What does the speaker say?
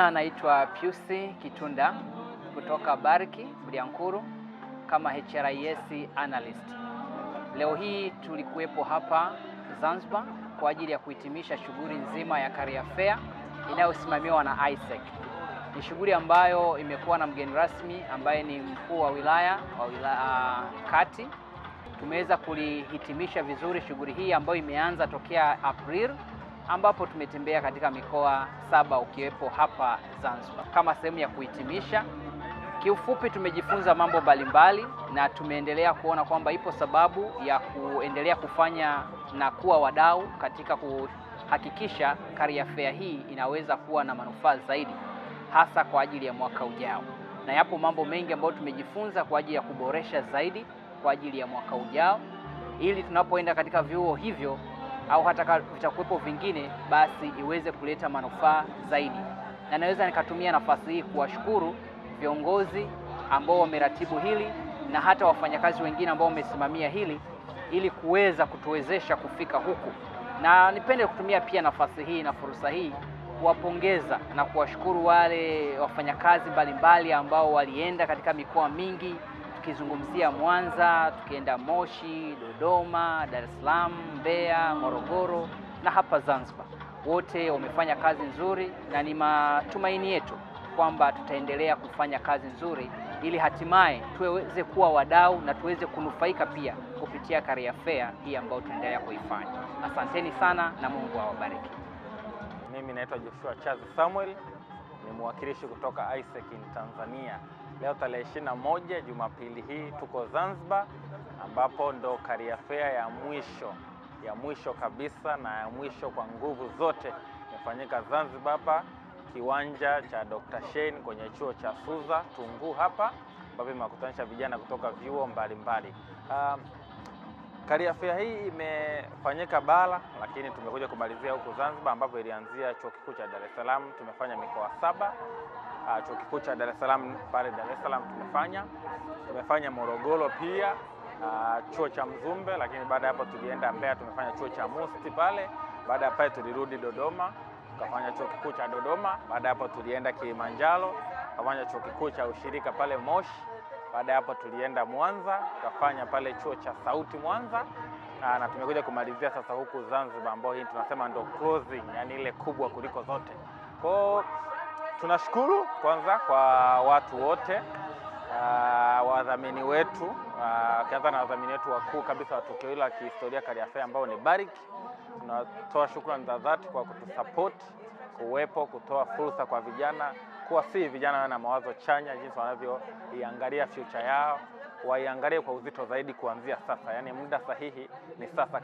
Naitwa Piusi Kitunda kutoka Bariki Bulyanhulu kama HRIS analyst. Leo hii tulikuwepo hapa Zanzibar kwa ajili ya kuhitimisha shughuli nzima ya Career Fair inayosimamiwa na ISEC. Ni shughuli ambayo imekuwa na mgeni rasmi ambaye ni mkuu wa wilaya Kati. Tumeweza kulihitimisha vizuri shughuli hii ambayo imeanza tokea April, ambapo tumetembea katika mikoa 7 ukiwepo hapa Zanzibar. Kama sehemu ya kuhitimisha, kiufupi tumejifunza mambo mbalimbali na tumeendelea kuona kwamba ipo sababu ya kuendelea kufanya na kuwa wadau katika kuhakikisha Career Fair hii inaweza kuwa na manufaa zaidi, hasa kwa ajili ya mwaka ujao. Na yapo mambo mengi ambayo tumejifunza kwa ajili ya kuboresha zaidi kwa ajili ya mwaka ujao, ili tunapoenda katika vyuo hivyo au hata vitakuwepo vingine, basi iweze kuleta manufaa zaidi. Na naweza nikatumia nafasi hii kuwashukuru viongozi ambao wameratibu hili na hata wafanyakazi wengine ambao wamesimamia hili ili kuweza kutuwezesha kufika huku. Na nipende kutumia pia nafasi hii na fursa hii kuwapongeza na kuwashukuru wale wafanyakazi mbalimbali ambao walienda katika mikoa mingi, tukizungumzia Mwanza, tukienda Moshi, Dodoma, Dar es Salaam, Mbeya, Morogoro na hapa Zanzibar. Wote wamefanya kazi nzuri na ni matumaini yetu kwamba tutaendelea kufanya kazi nzuri ili hatimaye tuweze kuwa wadau na tuweze kunufaika pia kupitia Career Fair hii ambayo tunaendelea kuifanya. Asanteni sana na Mungu awabariki. Mimi naitwa Joshua Chazi Samuel, ni mwakilishi kutoka ISEC in Tanzania. Leo tarehe 21 Jumapili hii tuko Zanzibar, ambapo ndo Career Fair ya mwisho kabisa na ya mwisho kwa nguvu zote imefanyika Zanzibar, hapa kiwanja cha Dr. Shein kwenye chuo cha Suza Tunguu hapa, ambapo imekutanisha vijana kutoka vyuo mbalimbali. Career Fair hii imefanyika bara, lakini tumekuja kumalizia huku Zanzibar, ambapo ilianzia chuo kikuu cha Dar es Salaam. Tumefanya mikoa 7. Chuo kikuu cha Dar es Salaam pale Dar es Salaam tumefanya Morogoro pia, chuo cha Mzumbe, lakini baada ya hapo tulienda Mbeya, tumefanya chuo cha Musti pale. Baada ya pale tulirudi Dodoma, tukafanya chuo kikuu cha Dodoma. Baada ya hapo tulienda Kilimanjaro, tukafanya chuo kikuu cha ushirika pale Moshi. Baada ya hapo tulienda Mwanza, tukafanya pale chuo cha Sauti Mwanza, na tumekuja kumalizia sasa huku Zanzibar, ambao hii tunasema ndo closing, yani ile kubwa kuliko zote. Kwa tunashukuru kwanza kwa watu wote, wadhamini wetu, kianza na wadhamini wetu wakuu kabisa wa tukio hili la kihistoria Career Fair ambao ni Bariki. Tunatoa shukrani za dhati kwa kutusupport, kutoa fursa kwa vijana, kuwasihi vijana na mawazo chanya jinsi wanavyoiangalia future yao, waiangalie kwa uzito zaidi kuanzia sasa. Yani muda sahihi ni sasa.